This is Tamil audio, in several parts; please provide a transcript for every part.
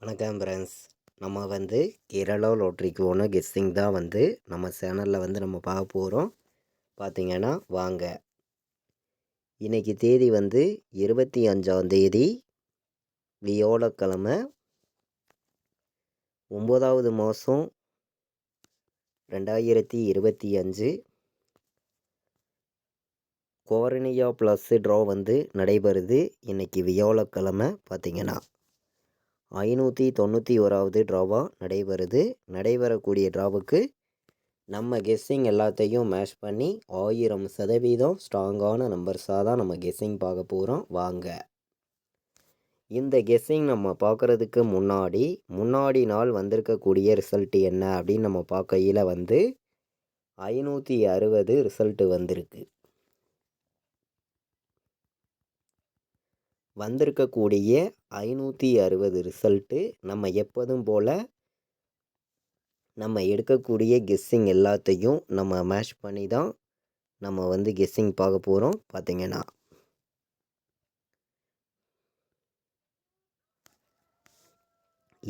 வணக்கம் ஃப்ரெண்ட்ஸ். நம்ம கேரளா லாட்ரிக்கு ஓன கெஸ்ஸிங் தான் நம்ம சேனலில் நம்ம பார்க்க போகிறோம். பார்த்தீங்கன்னா வாங்க. இன்றைக்கி தேதி 25ஆம் தேதி வியாழக்கிழமை, 9வது மாதம் 2025. கோரனியா ப்ளஸ் ட்ரா நடைபெறுது. இன்றைக்கி வியாழக்கிழமை பார்த்தீங்கன்னா 591வது ட்ராவாக நடைபெறுது. நடைபெறக்கூடிய ட்ராவுக்கு நம்ம கெஸ்ஸிங் எல்லாத்தையும் மேட்ச் பண்ணி 1000% ஸ்ட்ராங்கான நம்பர்ஸாக தான் நம்ம கெஸ்ஸிங் பார்க்க போகிறோம். வாங்க. இந்த கெஸ்ஸிங் நம்ம பார்க்குறதுக்கு முன்னாடி நாள் வந்திருக்கக்கூடிய ரிசல்ட் என்ன அப்படின்னு நம்ம பார்க்கையில் 560 ரிசல்ட்டு வந்திருக்கு. வந்திருக்கக்கூடிய 560 ரிசல்ட்டு நம்ம எப்போதும் போல் நம்ம எடுக்கக்கூடிய கெஸ்ஸிங் எல்லாத்தையும் நம்ம மேட்ச் பண்ணி தான் நம்ம கெஸ்ஸிங் பார்க்க போகிறோம். பார்த்தீங்கன்னா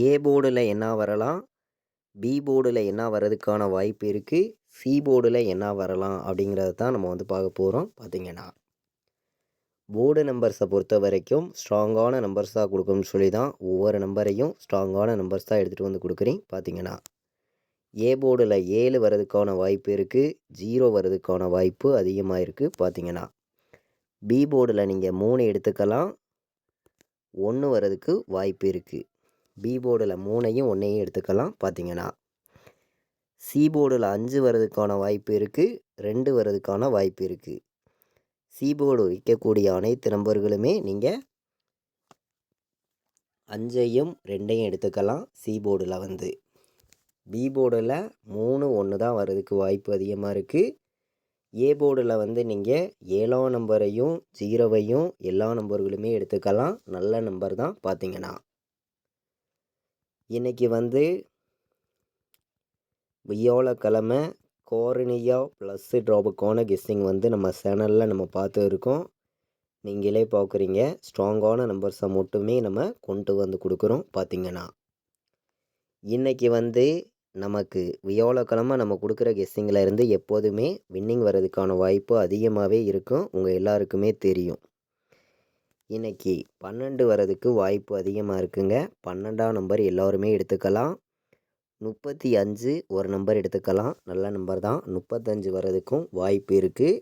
ஏ போர்டில் என்ன வரலாம், பி போர்டில் என்ன வர்றதுக்கான வாய்ப்பு இருக்குது, சி போர்டில் என்ன வரலாம் அப்படிங்கிறது தான் நம்ம பார்க்க போகிறோம். பார்த்தீங்கன்னா போர்டு நம்பர்ஸை பொறுத்த வரைக்கும் ஸ்ட்ராங்கான நம்பர்ஸாக கொடுக்கணும்னு சொல்லி தான் ஒவ்வொரு நம்பரையும் ஸ்ட்ராங்கான நம்பர்ஸாக எடுத்துகிட்டு கொடுக்குறேன். பார்த்தீங்கன்னா ஏ போர்டில் 7 வர்றதுக்கான வாய்ப்பு இருக்குது, 0 வர்றதுக்கான வாய்ப்பு அதிகமாக இருக்குது. பார்த்தீங்கன்னா பி போர்டில் நீங்கள் 3 எடுத்துக்கலாம், 1 வர்றதுக்கு வாய்ப்பு இருக்குது. பி போர்டில் 3ஐயும் 1ஐயும் எடுத்துக்கலாம். பார்த்தீங்கன்னா சி போர்டில் 5 வர்றதுக்கான வாய்ப்பு இருக்குது, 2 வர்றதுக்கான வாய்ப்பு இருக்குது. சி போர்டு வைக்கக்கூடிய அனைத்து நம்பர்களுமே நீங்கள் 5ஐயும் 2ஐயும் எடுத்துக்கலாம். சி போர்டில் பி போர்டில் 3 1 தான் வர்றதுக்கு வாய்ப்பு அதிகமாக இருக்குது. ஏ போர்டில் நீங்கள் 7ஆம் நம்பரையும் 0வையும் எல்லா நம்பர்களுமே எடுத்துக்கலாம். நல்ல நம்பர் தான். பார்த்தீங்கன்னா இன்றைக்கி வியாழக்கிழமை கோரனியா ப்ளஸ் ட்ராவுக்கான கெஸ்ஸிங் நம்ம சேனலில் நம்ம பார்த்து இருக்கோம். நீங்களே பார்க்குறீங்க. ஸ்ட்ராங்கான நம்பர்ஸை மட்டுமே நம்ம கொண்டு கொடுக்குறோம். பார்த்தீங்கன்னா இன்றைக்கி நமக்கு வியாழக்கிழமை நம்ம கொடுக்குற கெஸ்ஸிங்கில் இருந்து எப்போதுமே வின்னிங் வர்றதுக்கான வாய்ப்பு அதிகமாகவே இருக்கும். உங்கள் எல்லாருக்குமே தெரியும். இன்றைக்கி 12 வர்றதுக்கு வாய்ப்பு அதிகமாக இருக்குங்க. 12ஆம் நம்பர் எல்லோருமே எடுத்துக்கலாம். 35 ஒரு நம்பர் எடுத்துக்கலாம். நல்ல நம்பர் தான். 35 வர்றதுக்கும் வாய்ப்பு இருக்குது.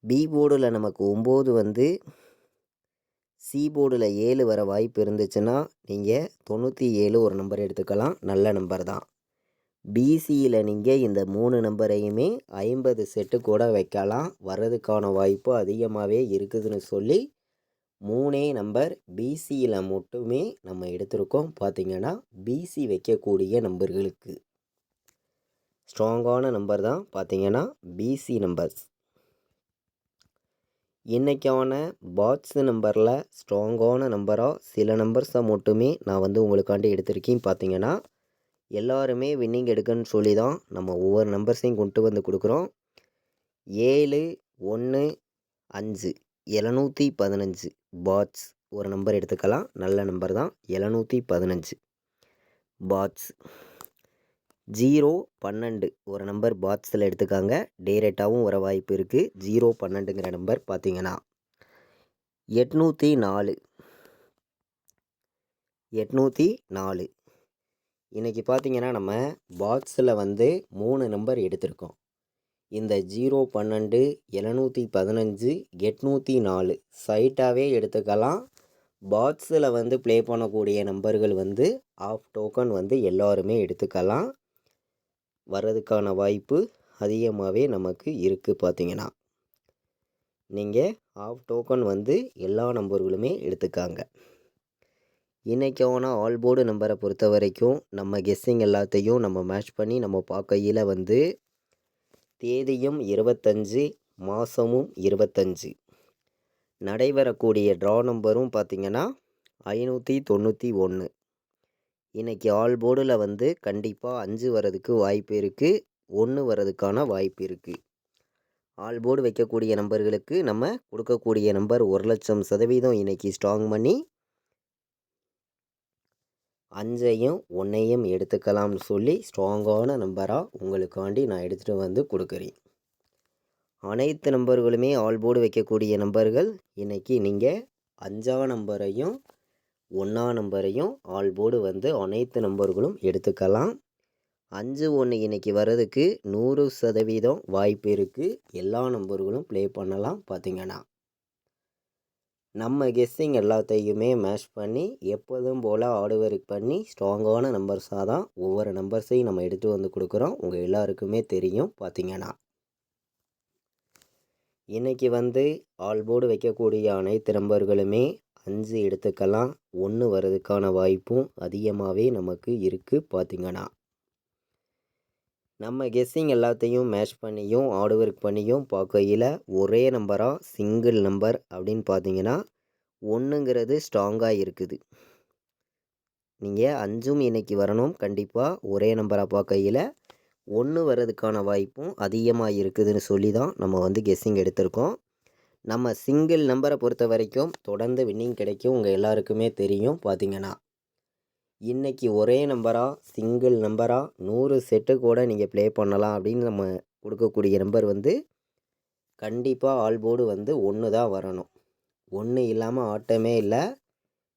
பி போர்டில் நமக்கு 9 சி போர்டில் 7 வர வாய்ப்பு இருந்துச்சுன்னா நீங்கள் 97 ஒரு நம்பர் எடுத்துக்கலாம். நல்ல நம்பர் தான். பிசியில் நீங்கள் இந்த 3 நம்பரையுமே 50 செட்டு கூட வைக்கலாம். வர்றதுக்கான வாய்ப்பு அதிகமாகவே இருக்குதுன்னு சொல்லி 3 நம்பர் பிசியில் மட்டுமே நம்ம எடுத்திருக்கோம். பார்த்திங்கன்னா பிசி வைக்கக்கூடிய நம்பர்களுக்கு ஸ்ட்ராங்கான நம்பர் தான். பார்த்திங்கன்னா பிசி நம்பர்ஸ். இன்றைக்கான பாட்ஸ் நம்பரில் ஸ்ட்ராங்கான நம்பராக சில நம்பர்ஸை மட்டுமே நான் உங்களுக்காண்டி எடுத்திருக்கேன். பார்த்தீங்கன்னா எல்லாருமே வின்னிங் எடுக்கணும்னு சொல்லி தான் நம்ம ஒவ்வொரு நம்பர்ஸையும் கொண்டு கொடுக்குறோம். 7 1 5 715 பாட்ஸ் ஒரு நம்பர் எடுத்துக்கலாம். நல்ல நம்பர் தான். 715 பாட்ஸ். 0 12 ஒரு நம்பர் பாட்ஸில் எடுத்துக்காங்க. டேரெக்டாகவும் வர வாய்ப்பு இருக்குது. 0 12ங்கிற நம்பர். பார்த்தீங்கன்னா 804 இன்றைக்கி பார்த்தீங்கன்னா நம்ம பாக்ஸில் 3 நம்பர் எடுத்திருக்கோம். இந்த 0 12 715 804 சைட்டாகவே எடுத்துக்கலாம். பாக்ஸில் ப்ளே பண்ணக்கூடிய நம்பர்கள் ஆஃப் டோக்கன் எல்லாருமே எடுத்துக்கலாம். வர்றதுக்கான வாய்ப்பு அதிகமாகவே நமக்கு இருக்குது. பார்த்தீங்கன்னா நீங்கள் ஆஃப் டோக்கன் எல்லா நம்பர்களுமே எடுத்துக்காங்க. இன்றைக்கான ஆல் போர்டு நம்பரை பொறுத்த வரைக்கும் நம்ம கெஸ்ஸிங் எல்லாத்தையும் நம்ம மேட்ச் பண்ணி நம்ம பார்க்கையில் தேதியும் 25 மாதமும் 25 நடைபெறக்கூடிய ட்ரா நம்பரும் பார்த்திங்கன்னா 591. இன்றைக்கி ஆல் போர்டில் கண்டிப்பாக 5 வர்றதுக்கு வாய்ப்பு இருக்குது, 1 வர்றதுக்கான வாய்ப்பு இருக்குது. ஆல் போர்டு வைக்கக்கூடிய நம்பர்களுக்கு நம்ம கொடுக்கக்கூடிய நம்பர் 1,00,000% இன்றைக்கி ஸ்ட்ராங் பண்ணி 5ஐயும் 1ஐயும் எடுத்துக்கலாம்னு சொல்லி ஸ்ட்ராங்கான நம்பராக உங்களுக்காண்டி நான் எடுத்துகிட்டு வந்து கொடுக்குறேன். அனைத்து நம்பர்களுமே ஆல் போர்டு வைக்கக்கூடிய நம்பர்கள். இன்றைக்கி நீங்கள் 5ஆம் நம்பரையும் 1ஆம் நம்பரையும் ஆல் போர்டு வந்து அனைத்து நம்பர்களும் எடுத்துக்கலாம். 5-1 இன்றைக்கி வர்றதுக்கு 100% வாய்ப்பு இருக்குது. எல்லா நம்பர்களும் ப்ளே பண்ணலாம். பார்த்திங்கன்னா நம்ம கெஸ்ஸிங் எல்லாத்தையுமே மேட்ச் பண்ணி எப்போதும் போல் ஹார்ட் ஒர்க் பண்ணி ஸ்ட்ராங்கான நம்பர்ஸாக தான் ஒவ்வொரு நம்பர்ஸையும் நம்ம எடுத்து வந்து கொடுக்குறோம். உங்கள் எல்லாருக்குமே தெரியும். பார்த்திங்கன்னா இன்றைக்கி வந்து ஆல் போர்டு வைக்கக்கூடிய அனைத்து நம்பர்களுமே 5 எடுத்துக்கலாம். 1 வர்றதுக்கான வாய்ப்பும் அதிகமாகவே நமக்கு இருக்குது. பார்த்திங்கன்னா நம்ம கெஸ்ஸிங் எல்லாத்தையும் மேட்ச் பண்ணியும் ஹார்ட் ஒர்க் பண்ணியும் பார்க்கையில் ஒரே நம்பராக சிங்கிள் நம்பர் அப்படின்னு பார்த்தீங்கன்னா 1ங்கிறது ஸ்ட்ராங்காக இருக்குது. நீங்கள் 5ம் இன்றைக்கி வரணும். கண்டிப்பாக ஒரே நம்பராக பார்க்கையில் 1 வர்றதுக்கான வாய்ப்பும் அதிகமாக இருக்குதுன்னு சொல்லி தான் நம்ம வந்து கெஸ்ஸிங் எடுத்திருக்கோம். நம்ம சிங்கிள் நம்பரை பொறுத்த வரைக்கும் தொடர்ந்து வின்னிங் கிடைக்கும். உங்கள் எல்லாருக்குமே தெரியும். பார்த்திங்கன்னா இன்றைக்கி ஒரே நம்பராக சிங்கிள் நம்பராக 100 செட்டு கூட நீங்கள் ப்ளே பண்ணலாம் அப்படின்னு நம்ம கொடுக்கக்கூடிய நம்பர் வந்து கண்டிப்பாக ஆல் போர்டு வந்து 1 தான் வரணும். 1 இல்லாமல் ஆட்டமே இல்லை.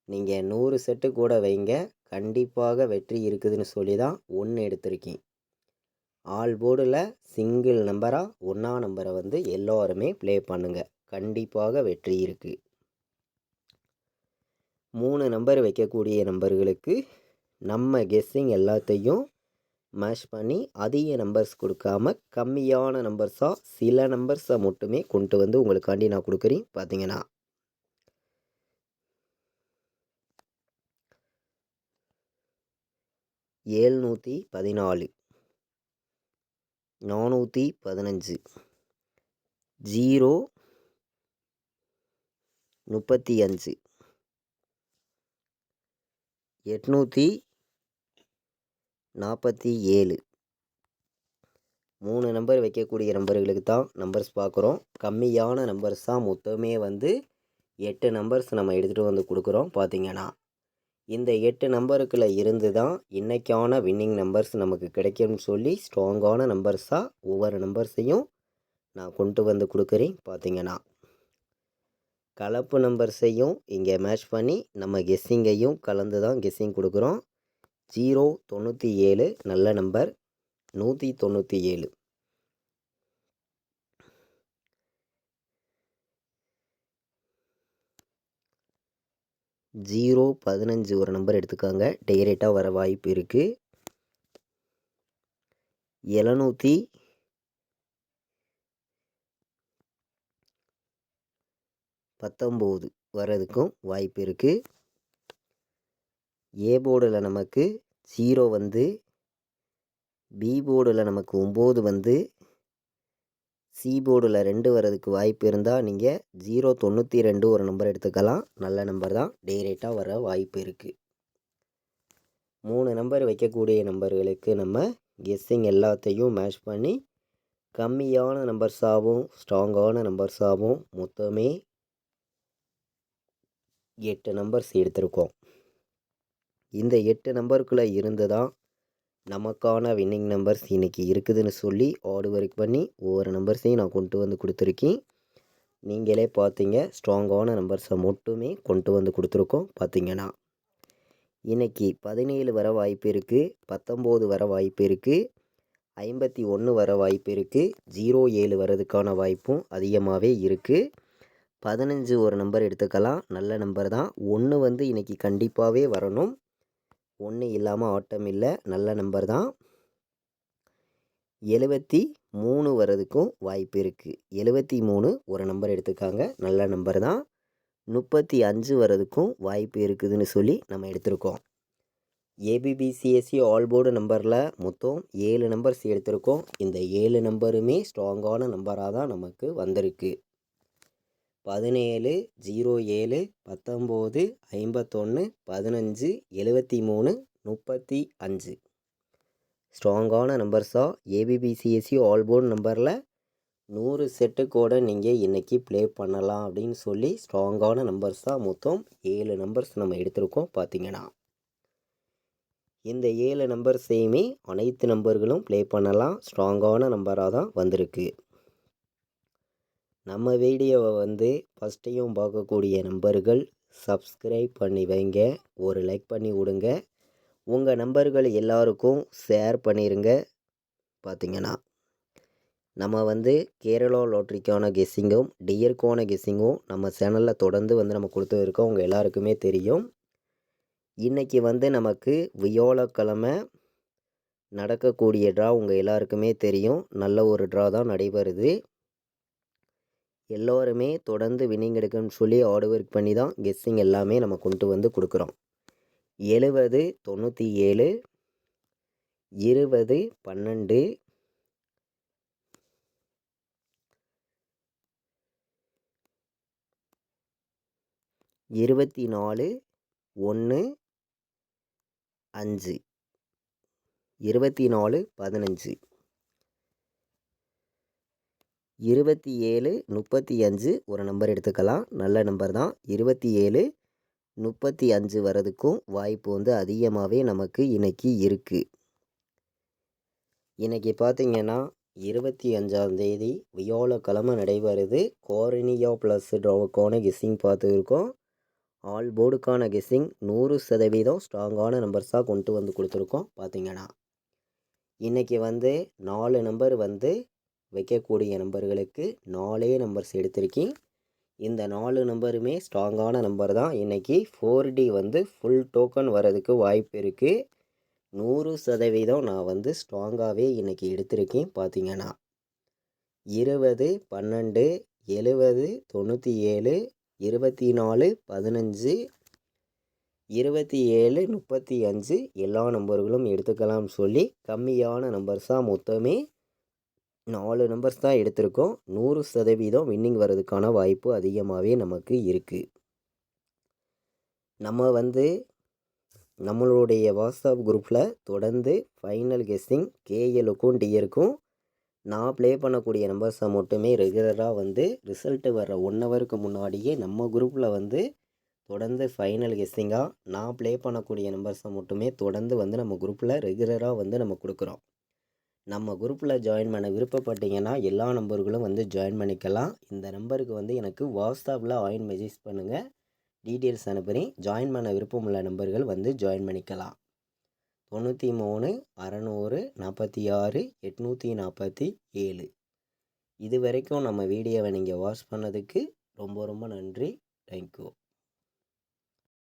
நீங்கள் 100 செட்டு கூட வைங்க, கண்டிப்பாக வெற்றி இருக்குதுன்னு சொல்லி தான் 1 எடுத்திருக்கேன். ஆல் போர்டில் சிங்கிள் நம்பராக 1ஆம் நம்பரை வந்து எல்லோருமே ப்ளே பண்ணுங்கள். கண்டிப்பாக வெற்றி இருக்குது. 3 நம்பர் வைக்கக்கூடிய நம்பர்களுக்கு நம்ம கெஸ்ஸிங் எல்லாத்தையும் மேட்ச் பண்ணி அதிக நம்பர்ஸ் கொடுக்காம கம்மியான நம்பர்ஸாக சில நம்பர்ஸை மட்டுமே கொண்டு வந்து உங்களுக்காண்டி நான் கொடுக்குறேன். பார்த்தீங்கன்னா 714, 415, 0, 35, 847 3 நம்பர் வைக்கக்கூடிய நம்பர்களுக்கு தான் நம்பர்ஸ் பார்க்குறோம். கம்மியான நம்பர்ஸ் தான் மொத்தமே வந்து 8 நம்பர்ஸ் நம்ம எடுத்துகிட்டு வந்து கொடுக்குறோம். பார்த்திங்கன்னா இந்த 8 நம்பருக்குள்ளே இருந்து தான் இன்றைக்கான வின்னிங் நம்பர்ஸ் நமக்கு கிடைக்கும்னு சொல்லி ஸ்ட்ராங்கான நம்பர்ஸாக ஒவ்வொரு நம்பர்ஸையும் நான் கொண்டு வந்து கொடுக்குறேன். பார்த்திங்கன்னா கலப்பு நம்பர்ஸையும் இங்கே மேட்ச் பண்ணி நம்ம கெஸ்ஸிங்கையும் கலந்து தான் கெஸ்ஸிங் கொடுக்குறோம். 097 நல்ல நம்பர். 197 015 ஒரு நம்பர் எடுத்துக்காங்க. டைரெக்டாக வர வாய்ப்பு இருக்குது. 719 வர்றதுக்கும் வாய்ப்பு இருக்குது. ஏ போர்டில் நமக்கு 0 வந்து, பி போர்டில் நமக்கு 9 வந்து, சி போர்டில் 2 வர்றதுக்கு வாய்ப்பு இருந்தால் நீங்கள் 092 ஒரு நம்பர் எடுத்துக்கலாம். நல்ல நம்பர் தான். டைரெக்டாக வர வாய்ப்பு இருக்குது. 3 நம்பர் வைக்கக்கூடிய நம்பர்களுக்கு நம்ம கெஸ்ஸிங் எல்லாத்தையும் மேட்ச் பண்ணி கம்மியான நம்பர்ஸாகவும் ஸ்ட்ராங்கான நம்பர்ஸாகவும் மொத்தமே 8 நம்பர்ஸ் எடுத்திருக்கோம். இந்த 8 நம்பருக்குள்ளே இருந்து தான் நமக்கான வின்னிங் நம்பர்ஸ் இன்றைக்கி இருக்குதுன்னு சொல்லி ஹார்ட் ஒர்க் பண்ணி ஒவ்வொரு நம்பர்ஸையும் நான் கொண்டு வந்து கொடுத்துருக்கேன். நீங்களே பார்த்தீங்க, ஸ்ட்ராங்கான நம்பர்ஸை மட்டுமே கொண்டு வந்து கொடுத்துருக்கோம். பார்த்திங்கன்னா இன்றைக்கி 17 வர வாய்ப்பு இருக்குது, 19 வர வாய்ப்பு இருக்குது, 51 வர வாய்ப்பு இருக்குது, 07 வர்றதுக்கான வாய்ப்பும் அதிகமாகவே இருக்குது. 15 ஒரு நம்பர் எடுத்துக்கலாம். நல்ல நம்பர் தான். 1 வந்து இன்றைக்கி கண்டிப்பாகவே வரணும். 1 இல்லாமல் ஆட்டம் இல்லை. நல்ல நம்பர் தான். 73 வர்றதுக்கும் வாய்ப்பு இருக்குது. 73 ஒரு நம்பர் எடுத்துக்காங்க. நல்ல நம்பர் தான். 35 வர்றதுக்கும் வாய்ப்பு இருக்குதுன்னு சொல்லி நம்ம எடுத்திருக்கோம். ஏபிபிசிஎஸ்சி ஆல் போர்டு நம்பரில் மொத்தம் 7 நம்பர்ஸ் எடுத்திருக்கோம். இந்த 7 நம்பருமே ஸ்ட்ராங்கான நம்பராக தான் நமக்கு வந்திருக்கு. 17, 07, 19, 51, 15, 73, 35 ஸ்ட்ராங்கான நம்பர்ஸாக ஏபிபிசிஎஸ்சி ஆல் போர்டு நம்பரில் 100 செட்டு கூட நீங்கள் இன்றைக்கி ப்ளே பண்ணலாம் அப்படின்னு சொல்லி ஸ்ட்ராங்கான நம்பர்ஸாக மொத்தம் 7 நம்பர்ஸ் நம்ம எடுத்திருக்கோம். பார்த்திங்கன்னா இந்த 7 நம்பர் சேமே அனைத்து நம்பர்களும் ப்ளே பண்ணலாம். ஸ்ட்ராங்கான நம்பராக தான் வந்திருக்கு. நம்ம வீடியோவை வந்து ஃபஸ்ட்டையும் பார்க்கக்கூடிய நம்பர்கள் சப்ஸ்கிரைப் பண்ணி வைங்க, ஒரு லைக் பண்ணி விடுங்க, உங்கள் நம்பர்கள் எல்லாருக்கும் ஷேர் பண்ணிடுங்க. பார்த்திங்கன்னா நம்ம வந்து கேரளா லாட்ரிக்கான கெஸ்ஸிங்கும் டியருக்கான கெஸ்ஸிங்கும் நம்ம சேனலில் தொடர்ந்து வந்து நம்ம கொடுத்துருக்கோம். உங்கள் எல்லாருக்குமே தெரியும். இன்றைக்கி வந்து நமக்கு வியாழக்கிழமை நடக்கக்கூடிய ட்ரா உங்கள் எல்லாருக்குமே தெரியும். நல்ல ஒரு ட்ரா தான் நடைபெறுது. எல்லோருமே தொடர்ந்து வின்னிங் எடுக்கணும்னு சொல்லி ஹார்ட் ஒர்க் பண்ணி தான் கெஸ்ஸிங் எல்லாமே நம்ம கொண்டு வந்து கொடுக்குறோம். 70 97 20 12 24 1 5 24 15 27 35 ஒரு நம்பர் எடுத்துக்கலாம். நல்ல நம்பர் தான். 27 35 வரதுக்கும் வாய்ப்பு வந்து அதிகமாகவே நமக்கு இன்றைக்கி இருக்குது. இன்றைக்கி பார்த்திங்கன்னா 25ஆம் தேதி வியாழக்கிழமை நடைபெறுது. கோரனியா ப்ளஸ் ட்ராவுக்கான கெஸ்ஸிங் பார்த்துருக்கோம். ஆல் போர்டுக்கான கெஸ்ஸிங் 100% ஸ்ட்ராங்கான நம்பர்ஸாக கொண்டு வந்து கொடுத்துருக்கோம். பார்த்திங்கன்னா இன்றைக்கி வந்து 4 நம்பர் வந்து வைக்கக்கூடிய நம்பர்களுக்கு 4 நம்பர்ஸ் எடுத்திருக்கேன். இந்த 4 நம்பருமே ஸ்ட்ராங்கான நம்பர் தான். இன்றைக்கி 4D வந்து ஃபுல் டோக்கன் வரதுக்கு வாய்ப்பு இருக்குது. 100% நான் வந்து ஸ்ட்ராங்காகவே இன்றைக்கி எடுத்திருக்கேன். பார்த்திங்கன்னா 20 12 70 97 24 15 27 35 எல்லா நம்பர்களும் எடுத்துக்கலாம்னு சொல்லி கம்மியான நம்பர்ஸாக மொத்தமே 4 நம்பர்ஸ் தான் எடுத்திருக்கோம். 100% வின்னிங் வர்றதுக்கான வாய்ப்பு அதிகமாகவே நமக்கு இருக்குது. நம்ம வந்து நம்மளுடைய வாட்ஸ்அப் குரூப்பில் தொடர்ந்து ஃபைனல் கெஸ்ஸிங் கேஎலுக்கும் டிஎருக்கும் நான் ப்ளே பண்ணக்கூடிய நம்பர்ஸை மட்டுமே ரெகுலராக வந்து ரிசல்ட்டு வர்ற 1 ஹவருக்கு முன்னாடியே நம்ம குரூப்பில் வந்து தொடர்ந்து ஃபைனல் கெஸ்ஸிங்காக நான் ப்ளே பண்ணக்கூடிய நம்பர்ஸை மட்டுமே தொடர்ந்து வந்து நம்ம குரூப்பில் ரெகுலராக வந்து நம்ம கொடுக்குறோம். நம்ம குரூப்பில் ஜாயின் பண்ண விருப்பப்பட்டீங்கன்னா எல்லா நம்பர்களும் வந்து ஜாயின் பண்ணிக்கலாம். இந்த நம்பருக்கு வந்து எனக்கு வாட்ஸ்அப்பில் மெசேஜ் பண்ணுங்கள், டீட்டெயில்ஸ் அனுப்புகிறேன். ஜாயின் பண்ண விருப்பமுள்ள நம்பர்கள் வந்து ஜாயின் பண்ணிக்கலாம். 93 600 46 847. இது வரைக்கும் நம்ம வீடியோவை நீங்கள் வாட்ச் பண்ணதுக்கு ரொம்ப ரொம்ப நன்றி. தேங்க்யூ.